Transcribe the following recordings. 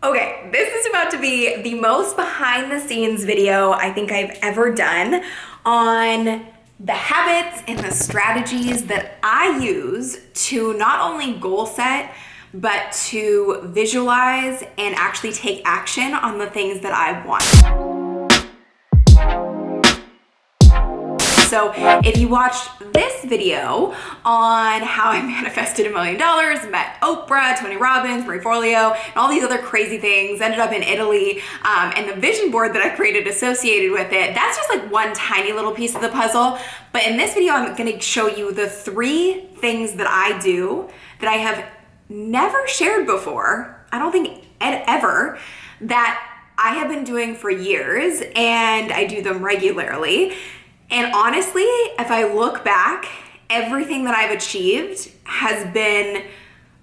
Okay, this is about to be the most behind the scenes video I think I've ever done on the habits and the strategies that I use to not only goal set, but to visualize and actually take action on the things that I want. So if you watched this video on how I manifested $1 million, met Oprah, Tony Robbins, Marie Forleo, and all these other crazy things, ended up in Italy, and the vision board that I created associated with it, that's just like one tiny little piece of the puzzle. But in this video, I'm gonna show you the 3 things that I do that I have never shared before, I don't think ever, that I have been doing for years, and I do them regularly. And honestly, if I look back, everything that I've achieved has been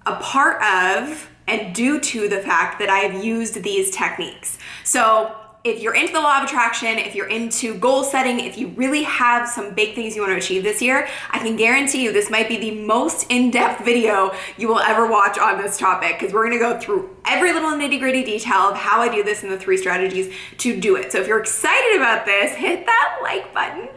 a part of and due to the fact that I've used these techniques. So if you're into the law of attraction, if you're into goal setting, if you really have some big things you want to achieve this year, I can guarantee you this might be the most in-depth video you will ever watch on this topic, because we're going to go through every little nitty-gritty detail of how I do this and the 3 strategies to do it. So if you're excited about this, hit that like button.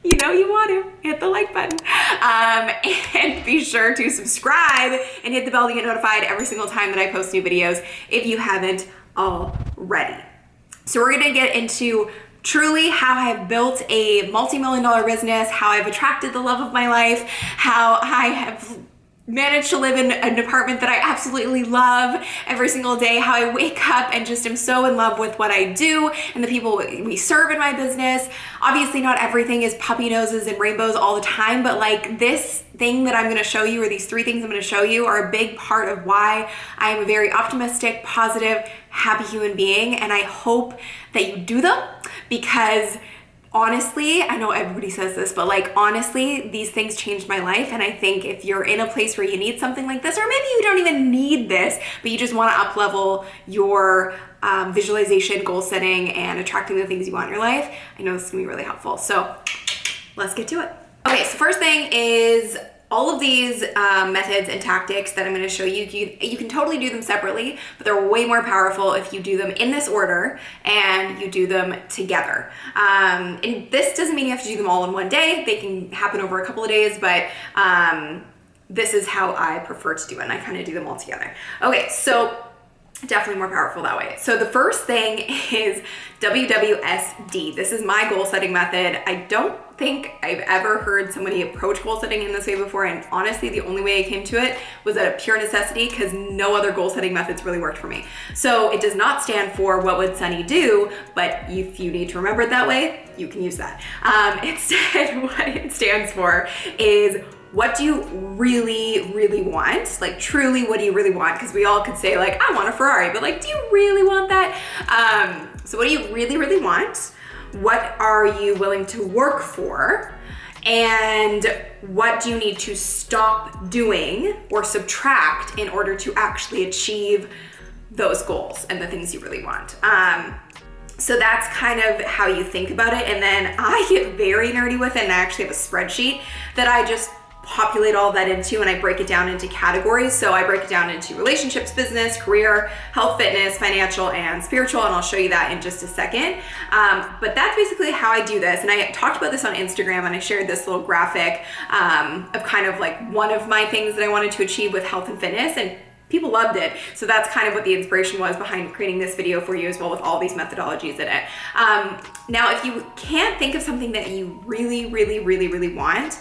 You know you want to hit the like button, and be sure to subscribe and hit the bell to get notified every single time that I post new videos if you haven't already. So we're gonna get into truly how I've built a multi-million-dollar business, how I've attracted the love of my life, how I have managed to live in an apartment that I absolutely love every single day, how I wake up and just am so in love with what I do and the people we serve in my business. Obviously not everything is puppy noses and rainbows all the time, but like this thing that I'm gonna show you, or these 3 things I'm gonna show you, are a big part of why I am a very optimistic, positive, happy human being. And I hope that you do them, because honestly, I know everybody says this, but like honestly, these things changed my life. And I think if you're in a place where you need something like this, or maybe you don't even need this, but you just want to up level your visualization, goal setting, and attracting the things you want in your life, I know this is gonna be really helpful. So let's get to it. Okay, so first thing is all of these methods and tactics that I'm going to show you, you can totally do them separately, but they're way more powerful if you do them in this order and you do them together. And this doesn't mean you have to do them all in one day. They can happen over a couple of days, but this is how I prefer to do it, and I kind of do them all together. Okay, so definitely more powerful that way. So the first thing is WWSD. This is my goal setting method. I don't think I've ever heard somebody approach goal setting in this way before, and honestly the only way I came to it was out of pure necessity, because no other goal setting methods really worked for me. So it does not stand for what would Sunny do, but if you need to remember it that way, you can use that. Instead, what it stands for is, what do you really, really want? Like truly, what do you really want? Because we all could say like, I want a Ferrari, but like, do you really want that? So what do you really, really want? What are you willing to work for? And what do you need to stop doing or subtract in order to actually achieve those goals and the things you really want? So that's kind of how you think about it. And then I get very nerdy with it, and I actually have a spreadsheet that I just populate all that into, and I break it down into categories. So I break it down into relationships, business, career, health, fitness, financial, and spiritual, and I'll show you that in just a second. But that's basically how I do this. And I talked about this on Instagram, and I shared this little graphic of kind of like one of my things that I wanted to achieve with health and fitness, and people loved it. So that's kind of what the inspiration was behind creating this video for you as well, with all these methodologies in it. Now, if you can't think of something that you really, really, really, really want,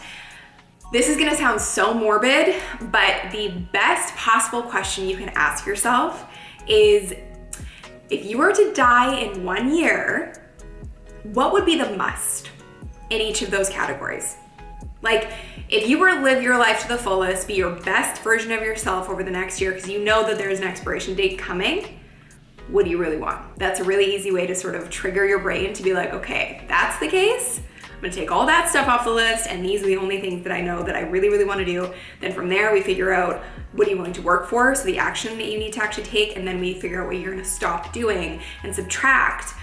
this is gonna sound so morbid, but the best possible question you can ask yourself is, if you were to die in 1 year, what would be the must in each of those categories? Like, if you were to live your life to the fullest, be your best version of yourself over the next year, because you know that there's an expiration date coming, what do you really want? That's a really easy way to sort of trigger your brain to be like, okay, if that's the case, I'm gonna take all that stuff off the list, and these are the only things that I know that I really, really wanna do. Then from there, we figure out what are you willing to work for, so the action that you need to actually take, and then we figure out what you're gonna stop doing and subtract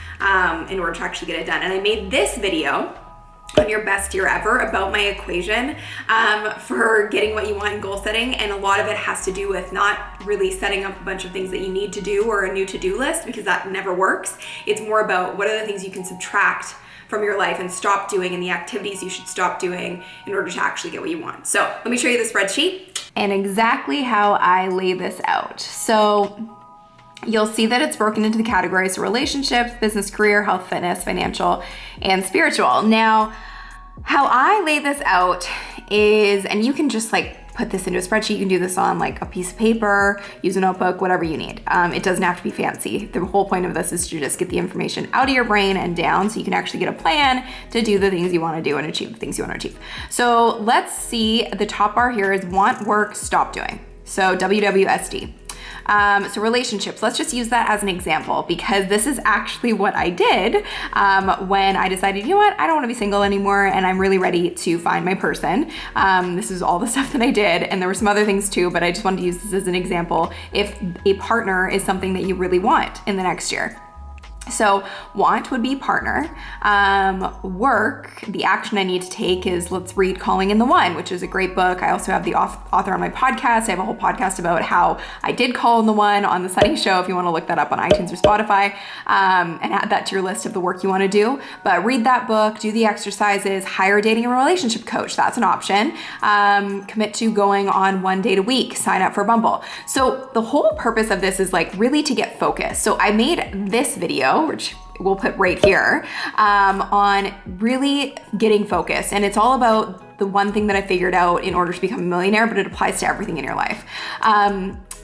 in order to actually get it done. And I made this video on your best year ever about my equation for getting what you want in goal setting. And a lot of it has to do with not really setting up a bunch of things that you need to do or a new to-do list, because that never works. It's more about what are the things you can subtract from your life and stop doing, and the activities you should stop doing in order to actually get what you want. So let me show you the spreadsheet and exactly how I lay this out. So you'll see that it's broken into the categories: relationships, business, career, health, fitness, financial, and spiritual. Now, how I lay this out is, and you can just like put this into a spreadsheet. You can do this on like a piece of paper, use a notebook, whatever you need. It doesn't have to be fancy. The whole point of this is to just get the information out of your brain and down so you can actually get a plan to do the things you want to do and achieve the things you want to achieve. So let's see, the top bar here is want, work, stop doing. So WWSD. So relationships, let's just use that as an example, because this is actually what I did when I decided, you know what, I don't want to be single anymore and I'm really ready to find my person. This is all the stuff that I did, and there were some other things too, but I just wanted to use this as an example if a partner is something that you really want in the next year. So want would be partner. Work, the action I need to take is, let's read Calling in the One, which is a great book. I also have the author on my podcast. I have a whole podcast about how I did Call in the One on the Sunny Show, if you want to look that up on iTunes or Spotify, and add that to your list of the work you want to do. But read that book, do the exercises, hire a dating and relationship coach. That's an option. Commit to going on 1 date a week, sign up for Bumble. So the whole purpose of this is like really to get focused. So I made this video, which we'll put right here, on really getting focused. And it's all about the one thing that I figured out in order to become a millionaire, but it applies to everything in your life.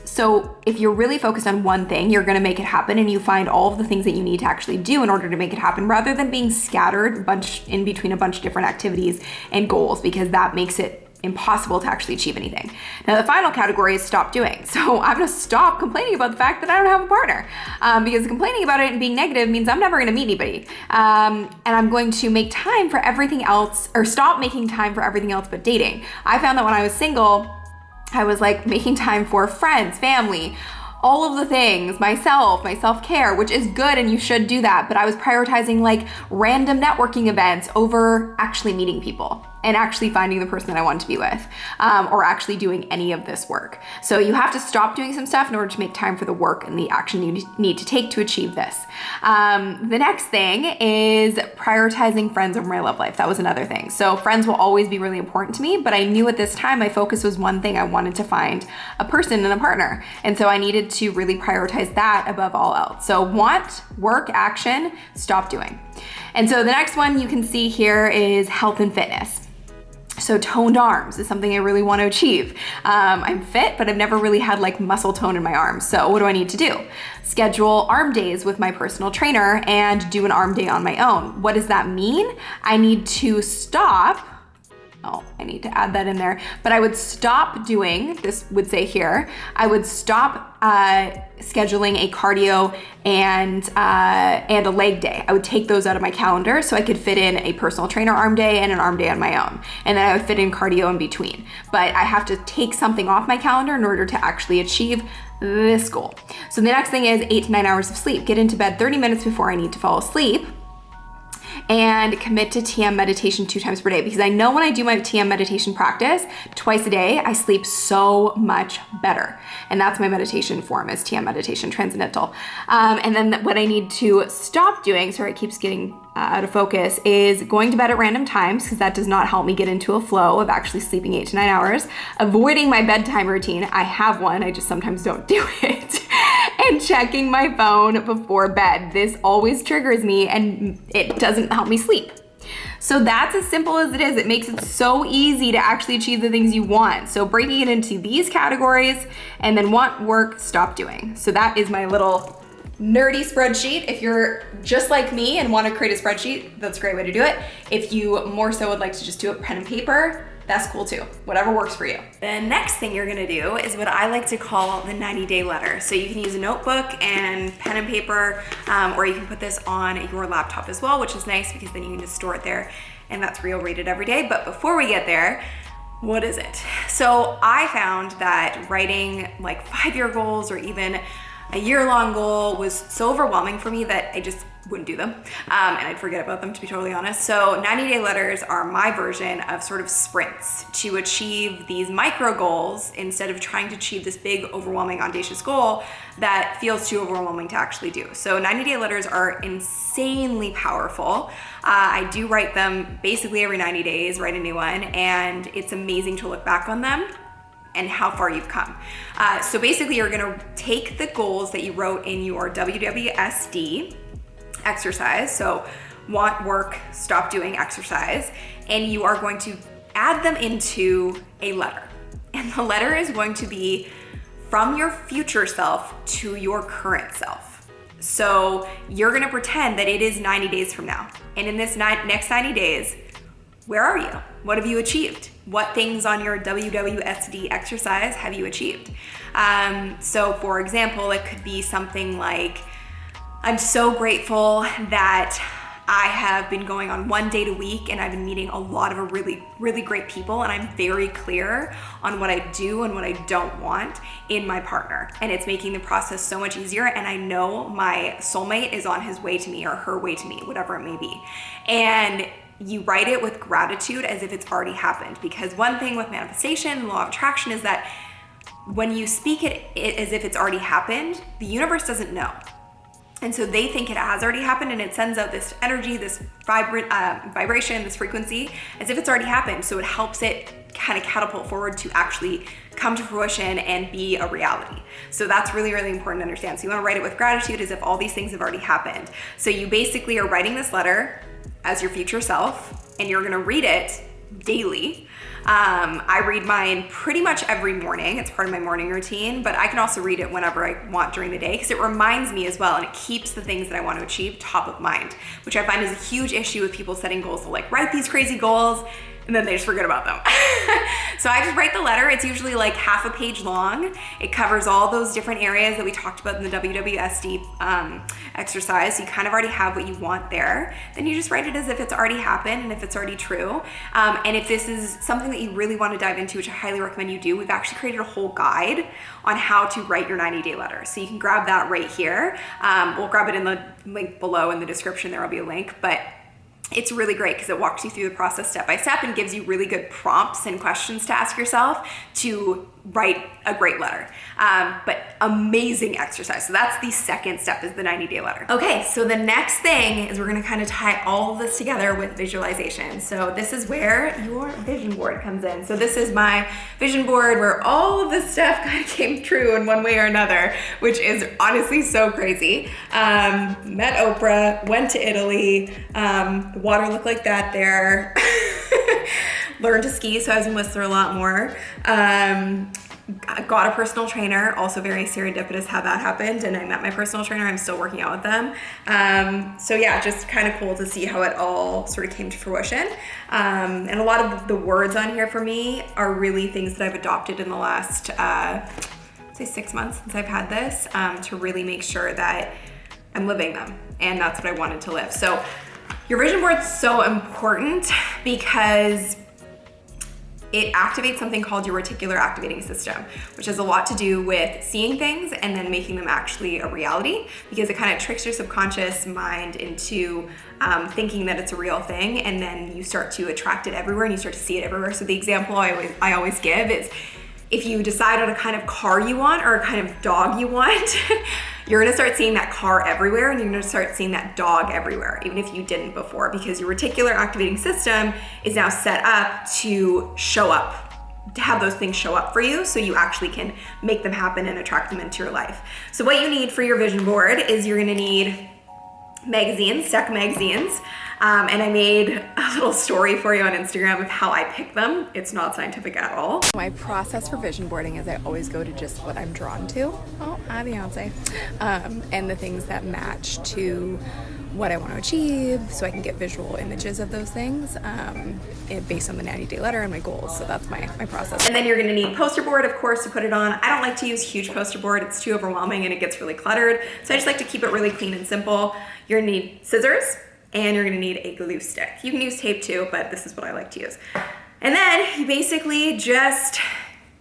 So if you're really focused on one thing, you're gonna make it happen, and you find all of the things that you need to actually do in order to make it happen, rather than being scattered in between a bunch of different activities and goals, because that makes it impossible to actually achieve anything. Now, the final category is stop doing. So I'm gonna stop complaining about the fact that I don't have a partner, because complaining about it and being negative means I'm never gonna meet anybody. And I'm going to make time for everything else, or stop making time for everything else but dating. I found that when I was single, I was like making time for friends, family, all of the things, myself, my self-care, which is good and you should do that, but I was prioritizing like random networking events over actually meeting people and actually finding the person that I want to be with, or actually doing any of this work. So you have to stop doing some stuff in order to make time for the work and the action you need to take to achieve this. The next thing is prioritizing friends over my love life. That was another thing. So friends will always be really important to me, but I knew at this time my focus was one thing. I wanted to find a person and a partner. And so I needed to really prioritize that above all else. So want, work, action, stop doing. And so the next one you can see here is health and fitness. So toned arms is something I really want to achieve. I'm fit, but I've never really had like muscle tone in my arms. So what do I need to do? Schedule arm days with my personal trainer and do an arm day on my own. What does that mean? I need to stop. Oh, I need to add that in there. But I would stop doing, this would say here, I would stop scheduling a cardio and a leg day. I would take those out of my calendar so I could fit in a personal trainer arm day and an arm day on my own. And then I would fit in cardio in between. But I have to take something off my calendar in order to actually achieve this goal. So the next thing is 8 to 9 hours of sleep. Get into bed 30 minutes before I need to fall asleep. And commit to TM meditation 2 times per day, because I know when I do my TM meditation practice twice a day, I sleep so much better. And that's my meditation form, is TM meditation, transcendental. And then what I need to stop doing, sorry, it keeps getting out of focus, is going to bed at random times, because that does not help me get into a flow of actually sleeping 8 to 9 hours. Avoiding my bedtime routine. I have one, I just sometimes don't do it. And checking my phone before bed. This always triggers me and it doesn't help me sleep. So that's as simple as it is. It makes it so easy to actually achieve the things you want. So breaking it into these categories, and then want, work, stop doing. So that is my little nerdy spreadsheet. If you're just like me and want to create a spreadsheet, that's a great way to do it. If you more so would like to just do it pen and paper, that's cool too. Whatever works for you. The next thing you're gonna do is what I like to call the 90-day letter. So you can use a notebook and pen and paper, or you can put this on your laptop as well, which is nice because then you can just store it there, and that's where you'll read it every day. But before we get there, what is it? So I found that writing like 5-year goals or even a year-long goal was so overwhelming for me that I just wouldn't do them, and I'd forget about them, to be totally honest. So 90-day letters are my version of sort of sprints to achieve these micro goals instead of trying to achieve this big, overwhelming, audacious goal that feels too overwhelming to actually do. So 90-day letters are insanely powerful. I do write them basically every 90 days, write a new one, and it's amazing to look back on them and how far you've come. So basically you're gonna take the goals that you wrote in your WWSD exercise, so want, work, stop doing exercise, and you are going to add them into a letter. And the letter is going to be from your future self to your current self. So you're gonna pretend that it is 90 days from now. And in this next 90 days, where are you? What have you achieved? What things on your WWSD exercise have you achieved? So for example, it could be something like, I'm so grateful that I have been going on 1 date a week and I've been meeting a lot of really, really great people, and I'm very clear on what I do and what I don't want in my partner. And it's making the process so much easier, and I know my soulmate is on his way to me or her way to me, whatever it may be. And you write it with gratitude as if it's already happened, because one thing with manifestation and law of attraction is that when you speak it as if it's already happened, the universe doesn't know. And so they think it has already happened, and it sends out this energy, this vibration, this frequency, as if it's already happened. So it helps it kind of catapult forward to actually come to fruition and be a reality. So that's really, really important to understand. So you want to write it with gratitude as if all these things have already happened. So you basically are writing this letter as your future self, and you're going to read it daily. I read mine pretty much every morning. It's part of my morning routine, but I can also read it whenever I want during the day, because it reminds me as well, and it keeps the things that I want to achieve top of mind, which I find is a huge issue with people setting goals. They'll like write these crazy goals and then they just forget about them. So I just write the letter. It's usually like half a page long. It covers all those different areas that we talked about in the WWSD exercise. You kind of already have what you want there. Then you just write it as if it's already happened and if it's already true. And if this is something that you really want to dive into, which I highly recommend you do, we've actually created a whole guide on how to write your 90-day letter. So you can grab that right here. We'll grab it in the link below in the description. There will be a link, but it's really great because it walks you through the process step by step and gives you really good prompts and questions to ask yourself to write a great letter. But amazing exercise. So that's the second step, is the 90-day letter. Okay, so the next thing is we're gonna kind of tie all of this together with visualization. So this is where your vision board comes in. So this is my vision board where all of this stuff kind of came true in one way or another, which is honestly so crazy. Met Oprah, went to Italy, the water looked like that there. Learned to ski, so I was in Whistler a lot more. Got a personal trainer, also very serendipitous how that happened, and I met my personal trainer. I'm still working out with them. So yeah, just kind of cool to see how it all sort of came to fruition. And a lot of the words on here for me are really things that I've adopted in the last, say 6 months since I've had this, to really make sure that I'm living them, and that's what I wanted to live. So your vision board's so important because it activates something called your reticular activating system, which has a lot to do with seeing things and then making them actually a reality, because it kind of tricks your subconscious mind into thinking that it's a real thing, and then you start to attract it everywhere and you start to see it everywhere. So the example I always give is, if you decide on a kind of car you want or a kind of dog you want, you're gonna start seeing that car everywhere, and you're gonna start seeing that dog everywhere, even if you didn't before, because your reticular activating system is now set up to show up, to have those things show up for you, so you actually can make them happen and attract them into your life. So what you need for your vision board is you're gonna need magazines, stack magazines. And I made a little story for you on Instagram of how I pick them. It's not scientific at all. My process for vision boarding is I always go to just what I'm drawn to. Oh, hi Beyonce. And the things that match to what I want to achieve, so I can get visual images of those things based on the 90-day letter and my goals. So that's my process. And then you're gonna need poster board, of course, to put it on. I don't like to use huge poster board. It's too overwhelming and it gets really cluttered. So I just like to keep it really clean and simple. You're gonna need scissors, and you're gonna need a glue stick. You can use tape too, but this is what I like to use. And then you basically just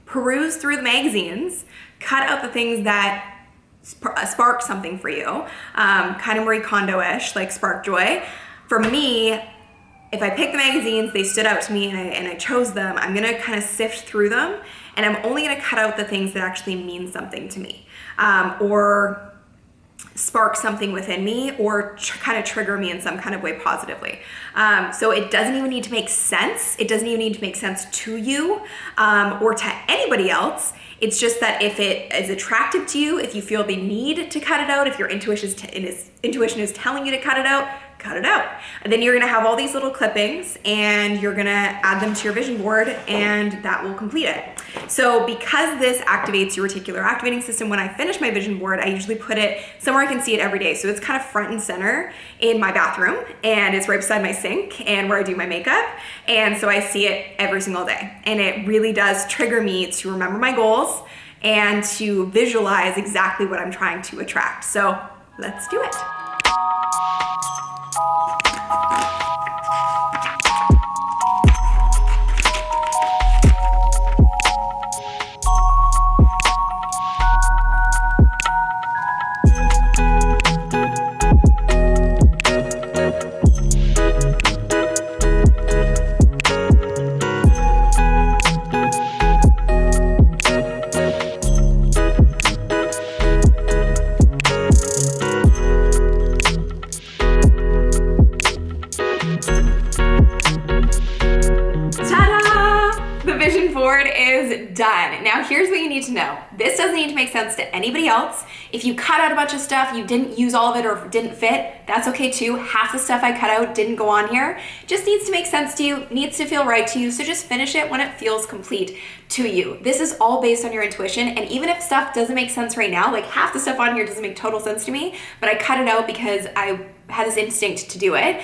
peruse through the magazines, cut out the things that spark something for you, kind of Marie Kondo-ish, like spark joy. For me, if I picked the magazines, they stood out to me and I chose them, I'm gonna kind of sift through them, and I'm only gonna cut out the things that actually mean something to me, or spark something within me, or kind of trigger me in some kind of way positively. So it doesn't even need to make sense. It doesn't even need to make sense to you or to anybody else. It's just that if it is attractive to you, if you feel the need to cut it out, if your intuition is telling you to cut it out, cut it out. And then you're gonna have all these little clippings and you're gonna add them to your vision board, and that will complete it. So because this activates your reticular activating system, when I finish my vision board, I usually put it somewhere I can see it every day. So it's kind of front and center in my bathroom, and it's right beside my sink and where I do my makeup. And so I see it every single day. And it really does trigger me to remember my goals and to visualize exactly what I'm trying to attract. So let's do it. Done. Now here's what you need to know. This doesn't need to make sense to anybody else. If you cut out a bunch of stuff, you didn't use all of it, or if it didn't fit, that's okay too. Half the stuff I cut out didn't go on here. Just needs to make sense to you, needs to feel right to you, so just finish it when it feels complete to you. This is all based on your intuition, and even if stuff doesn't make sense right now, like half the stuff on here doesn't make total sense to me, but I cut it out because I had this instinct to do it,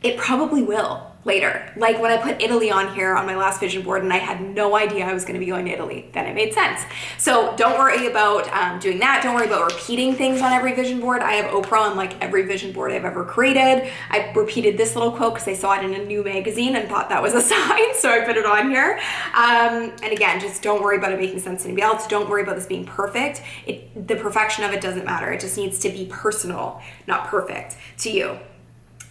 it probably will later. Like when I put Italy on here on my last vision board and I had no idea I was going to be going to Italy, then it made sense. So don't worry about doing that. Don't worry about repeating things on every vision board. I have Oprah on like every vision board I've ever created. I repeated this little quote because I saw it in a new magazine and thought that was a sign, so I put it on here. And again, just don't worry about it making sense to anybody else. Don't worry about this being perfect. The perfection of it doesn't matter. It just needs to be personal, not perfect to you.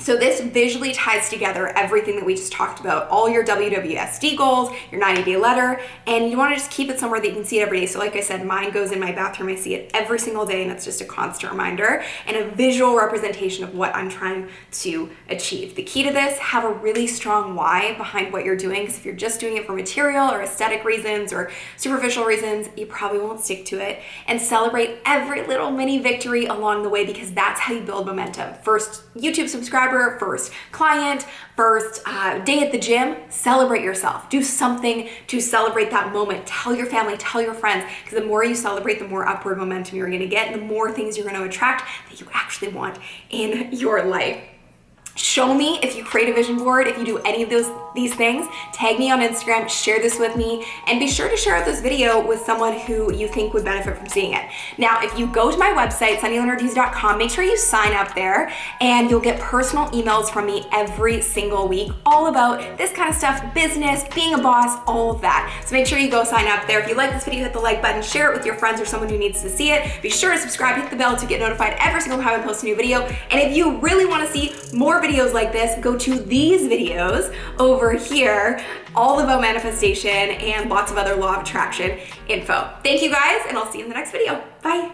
So this visually ties together everything that we just talked about, all your WWSD goals, your 90-day letter, and you want to just keep it somewhere that you can see it every day. So like I said, mine goes in my bathroom. I see it every single day, and it's just a constant reminder and a visual representation of what I'm trying to achieve. The key to this, have a really strong why behind what you're doing, because if you're just doing it for material or aesthetic reasons or superficial reasons, you probably won't stick to it. And celebrate every little mini victory along the way, because that's how you build momentum. First YouTube subscriber, first client, first day at the gym. Celebrate yourself. Do something to celebrate that moment. Tell your family, tell your friends, because the more you celebrate, the more upward momentum you're going to get, and the more things you're going to attract that you actually want in your life. Show me if you create a vision board, if you do any of these things. Tag me on Instagram, share this with me, and be sure to share out this video with someone who you think would benefit from seeing it. Now, if you go to my website, sunnylenarduzzi.com, make sure you sign up there, and you'll get personal emails from me every single week, all about this kind of stuff, business, being a boss, all of that. So make sure you go sign up there. If you like this video, hit the like button, share it with your friends or someone who needs to see it. Be sure to subscribe, hit the bell to get notified every single time I post a new video. And if you really want to see more videos like this, go to these videos over here, all about manifestation and lots of other law of attraction info. Thank you guys, and I'll see you in the next video. Bye.